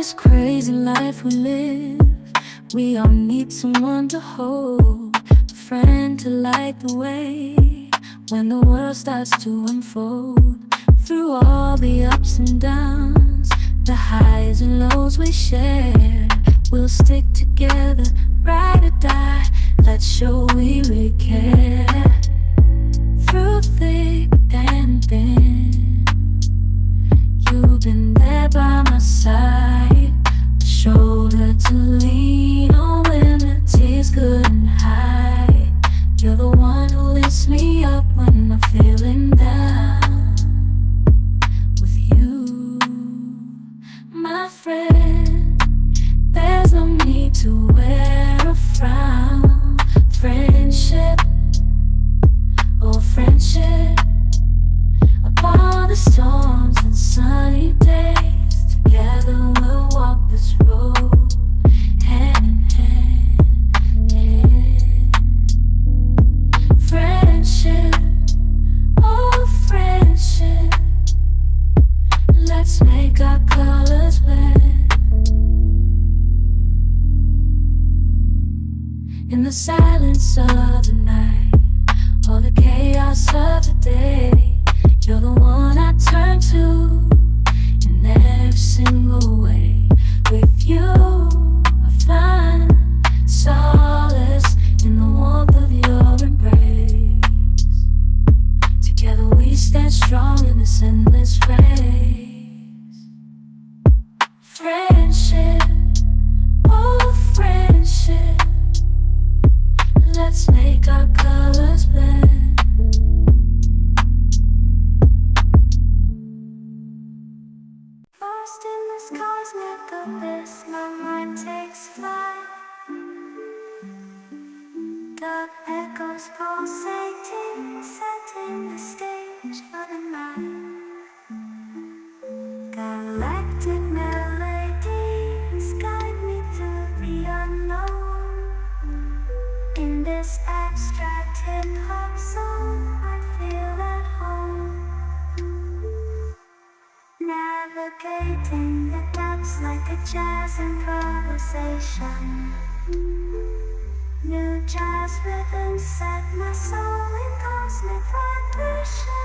this crazy life we live, we all need someone to hold, a friend to light the way when the world starts to unfold. Through all the ups and downs, the highs and lows we share, we'll stick together, ride or die. Let's show we really care. Through thick and thin, you've been there by my side, a shoulder to lean on when the tears couldn't hide. You're the one who lifts me up when I'm feeling down. With you, my friend, there's no need to wear a frown. Friendship, oh friendship, upon the storms and sunny days, together we'll walk this road, hand in hand, yeah. Friendship, oh friendship, let's make our colors blend. In the silence of the night, or the chaos of the day, you're the one I turn to in every single way. With you, I find solace in the warmth of your embrace. Together we stand strong in this endless race. Friendship, oh friendship, let's make our colors blend. Lost in this cosmic abyss, my mind takes flight. The echoes pulsating, setting the stage for the night. Galactic melodies guide me through the unknown. In this abstract hip-hop song, I feel at home. Navigating the depths like a jazz improvisation. New jazz rhythms set my soul in cosmic vibration.